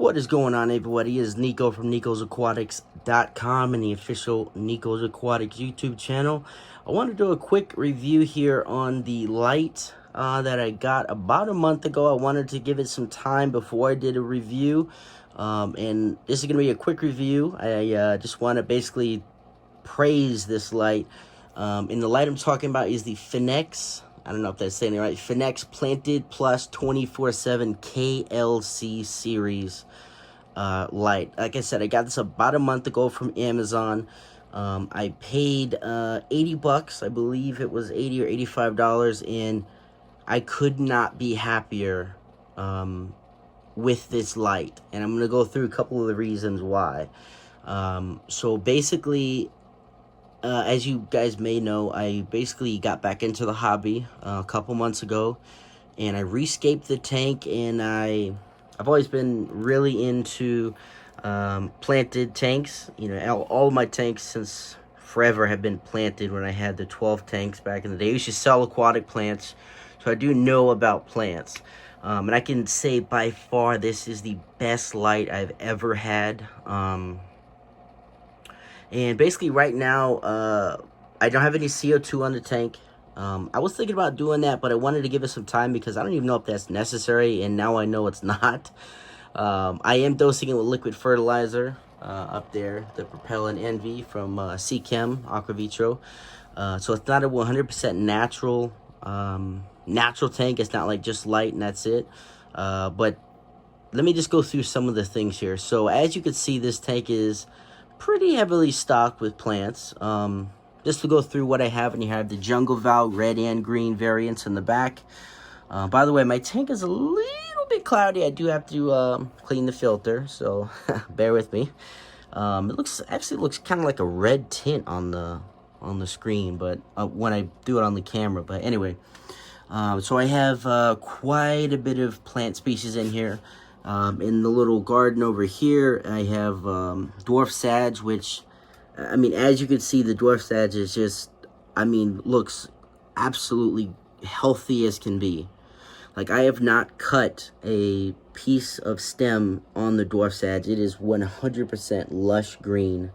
What is going on, everybody? It is Nico from NicosAquatics.com and the official Nico's Aquatics YouTube channel. I want to do a quick review here on the light that I got about a month ago. I wanted to give it some time before I did a review. And this is going to be a quick review. I just want to basically praise this light. And the light I'm talking about is the Finnex, I don't know if that's saying it right, Finnex Planted Plus 24/7 KLC series light. Like I said, I got this about a month ago from Amazon. I paid 80 bucks, I believe it was 80 or $85, and I could not be happier with this light. And I'm going to go through a couple of the reasons why. So basically, as you guys may know, I basically got back into the hobby a couple months ago, and I rescaped the tank, and I've always been really into planted tanks. You know, all of my tanks since forever have been planted. When I had the 12 tanks back in the day, I used to sell aquatic plants, so I do know about plants. And I can say by far this is the best light I've ever had. And basically right now, I don't have any CO2 on the tank. I was thinking about doing that, but I wanted to give it some time because I don't even know if that's necessary, and now I know it's not. I am dosing it with liquid fertilizer up there, the Propellant Envy from Chem Aquavitro. So it's not a 100% natural tank. It's not like just light and that's it. But let me just go through some of the things here. So as you can see, this tank is pretty heavily stocked with plants. Just to go through what I have, and you have the Jungle Val red and green variants in the back. By the way, my tank is a little bit cloudy. I do have to clean the filter, so bear with me. It actually looks kind of like a red tint on the screen, but when I do it on the camera. But anyway, so I have quite a bit of plant species in here. In the little garden over here, I have dwarf sage, which, I mean, as you can see, the dwarf sage is just, I mean, looks absolutely healthy as can be. Like, I have not cut a piece of stem on the dwarf sage. It is 100% lush green.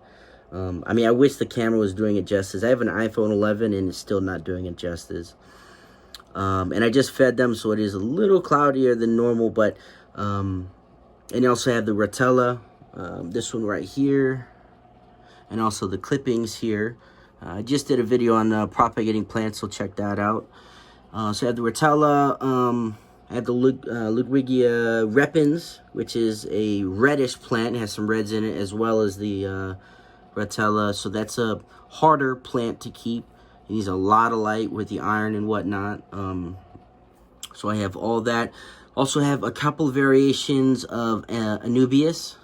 I mean, I wish the camera was doing it justice. I have an iPhone 11 and it's still not doing it justice. And I just fed them, so it is a little cloudier than normal, but and you also have the Rotella, this one right here, and also the clippings here. I just did a video on propagating plants, so check that out. So I have the Rotella, I have the Ludwigia repens, which is a reddish plant. It has some reds in it, as well as the Rotella. So that's a harder plant to keep. It needs a lot of light with the iron and whatnot. So I have all that. Also have a couple of variations of Anubias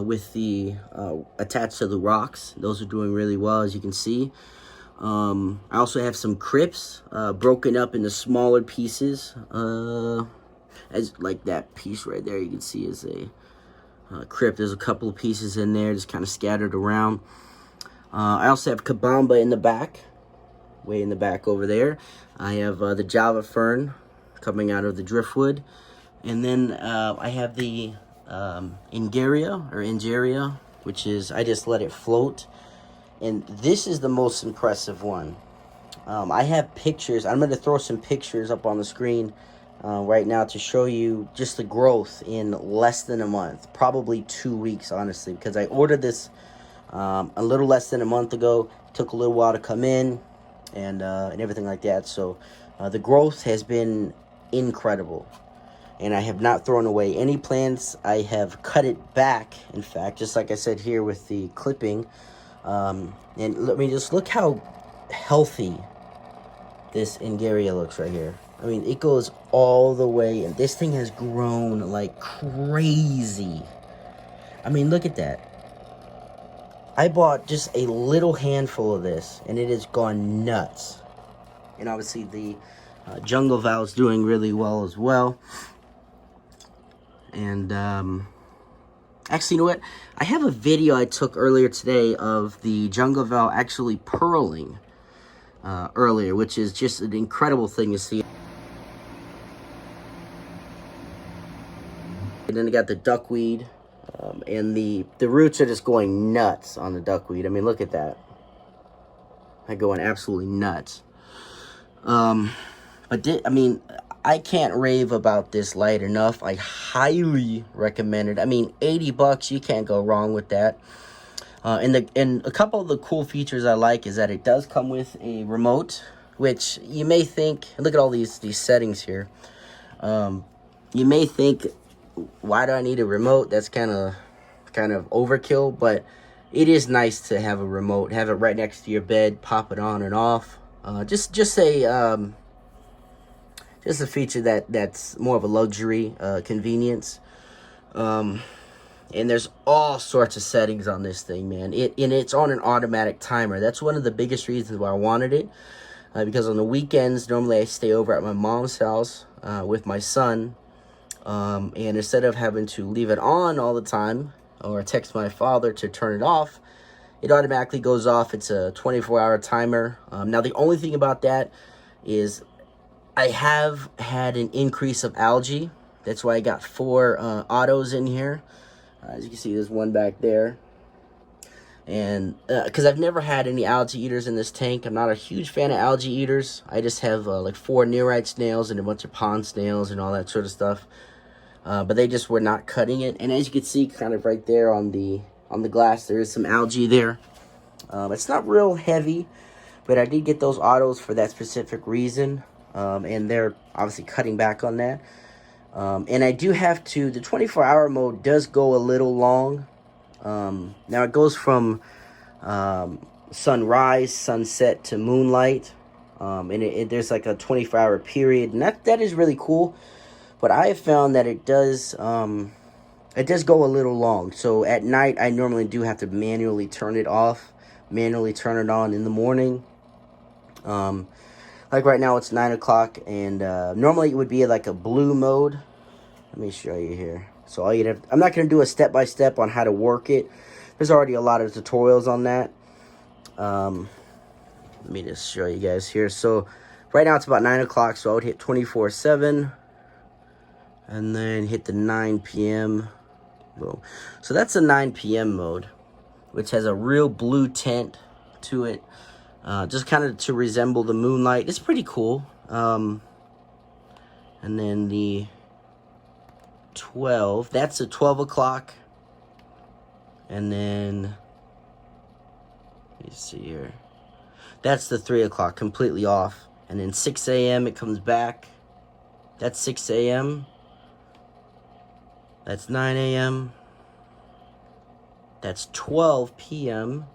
with the attached to the rocks. Those are doing really well, as you can see. I also have some crypts broken up into smaller pieces. As like that piece right there, you can see is a crypt. There's a couple of pieces in there, just kind of scattered around. I also have Kabamba in the back, way in the back over there. I have the Java Fern coming out of the driftwood. And then I have the Ingeria, which is, I just let it float. And this is the most impressive one. I have pictures. I'm going to throw some pictures up on the screen right now to show you just the growth in less than a month. Probably 2 weeks, honestly, because I ordered this a little less than a month ago. It took a little while to come in and everything like that. So the growth has been incredible. And I have not thrown away any plants. I have cut it back, in fact, just like I said here with the clipping. And let me just look how healthy this Ingeria looks right here. I mean, it goes all the way, and this thing has grown like crazy. I mean, look at that. I bought just a little handful of this, and it has gone nuts. And obviously the Jungle Val is doing really well as well. And actually, you know what? I have a video I took earlier today of the Jungle Val actually pearling earlier, which is just an incredible thing to see. And then I got the duckweed And the roots are just going nuts on the duckweed. I mean, look at that. They're going absolutely nuts. I mean, I can't rave about this light enough. I highly recommend it. I mean, $80, you can't go wrong with that. And a couple of the cool features I like is that it does come with a remote, which you may think, look at all these settings here. You may think, why do I need a remote? That's kind of overkill, but it is nice to have a remote, have it right next to your bed, pop it on and off. Just a feature that's more of a luxury, convenience. And there's all sorts of settings on this thing, man. It's on an automatic timer. That's one of the biggest reasons why I wanted it. Because on the weekends, normally I stay over at my mom's house with my son. And instead of having to leave it on all the time or text my father to turn it off, it automatically goes off. It's a 24-hour timer. Now, the only thing about that is I have had an increase of algae. That's why I got 4 autos in here. As you can see, there's one back there. And because I've never had any algae eaters in this tank. I'm not a huge fan of algae eaters. I just have like 4 neorite snails and a bunch of pond snails and all that sort of stuff. But they just were not cutting it. And as you can see, kind of right there on the glass, there is some algae there. It's not real heavy, but I did get those autos for that specific reason. And they're obviously cutting back on that. And I do have to, the 24-hour mode does go a little long. Now it goes from sunrise, sunset to moonlight. And there's like a 24-hour period. And that is really cool. But I have found that it does go a little long. So at night, I normally do have to manually turn it off, manually turn it on in the morning. Like right now, it's 9 o'clock, and normally it would be like a blue mode. Let me show you here. So all you'd have, I'm not going to do a step-by-step on how to work it. There's already a lot of tutorials on that. Let me just show you guys here. So right now it's about 9 o'clock, so I would hit 24/7, and then hit the 9 p.m. Boom. So that's a 9 p.m. mode, which has a real blue tint to it. Just kind of to resemble the moonlight. It's pretty cool. And then the 12, that's a 12 o'clock. And then, let me see here. That's the 3 o'clock, completely off. And then 6 a.m. it comes back. That's 6 a.m. That's 9 a.m. That's 12 p.m.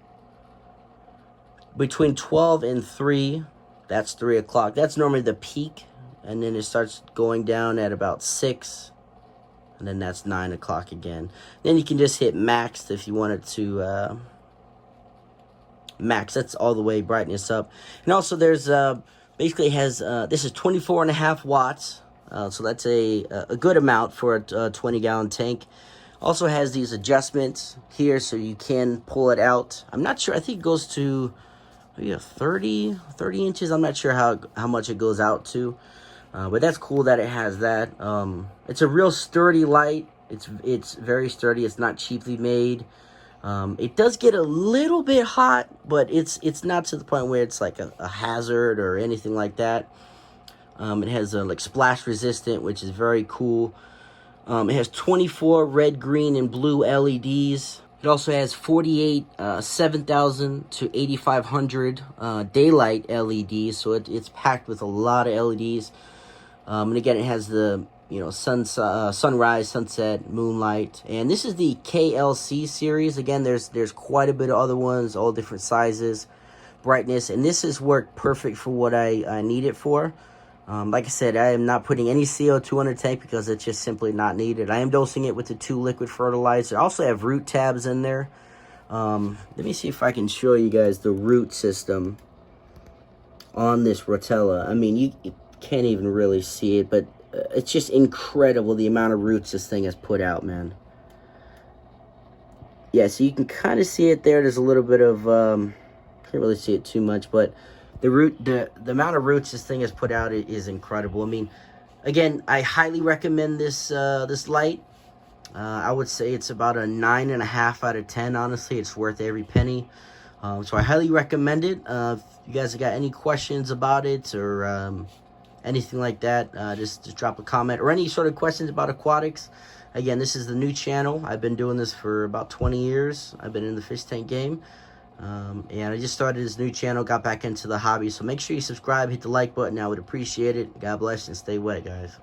Between 12 and 3, that's 3 o'clock. That's normally the peak. And then it starts going down at about 6. And then that's 9 o'clock again. Then you can just hit max if you wanted to max. That's all the way brightness up. And also there's basically has this is 24.5 watts. So that's a good amount for a 20-gallon tank. Also has these adjustments here so you can pull it out. I'm not sure. I think it goes to maybe 30 inches. I'm not sure how much it goes out to. But that's cool that it has that. It's a real sturdy light. It's very sturdy. It's not cheaply made. It does get a little bit hot, but it's not to the point where it's like a hazard or anything like that. It has like splash resistant, which is very cool. It has 24 red, green, and blue LEDs. It also has 48 7,000 to 8,500 daylight LEDs, so it's packed with a lot of LEDs. And again, it has the sunrise, sunset, moonlight, and this is the KLC series. Again, there's quite a bit of other ones, all different sizes, brightness, and this has worked perfect for what I need it for. Like I said, I am not putting any CO2 on the tank because it's just simply not needed. I am dosing it with the 2 liquid fertilizer. I also have root tabs in there. Let me see if I can show you guys the root system on this Rotella. I mean, you can't even really see it, but it's just incredible the amount of roots this thing has put out, man. Yeah, so you can kind of see it there. There's a little bit of, can't really see it too much, but the amount of roots this thing has put out is incredible. I mean, again, I highly recommend this this light. I would say it's about a 9.5 out of 10. Honestly, it's worth every penny. So I highly recommend it. If you guys got any questions about it or anything like that, just drop a comment, or any sort of questions about aquatics. Again, this is the new channel. I've been doing this for about 20 years. I've been in the fish tank game. And I just started this new channel, got back into the hobby. So make sure you subscribe, hit the like button. I would appreciate it. God bless and stay wet, guys.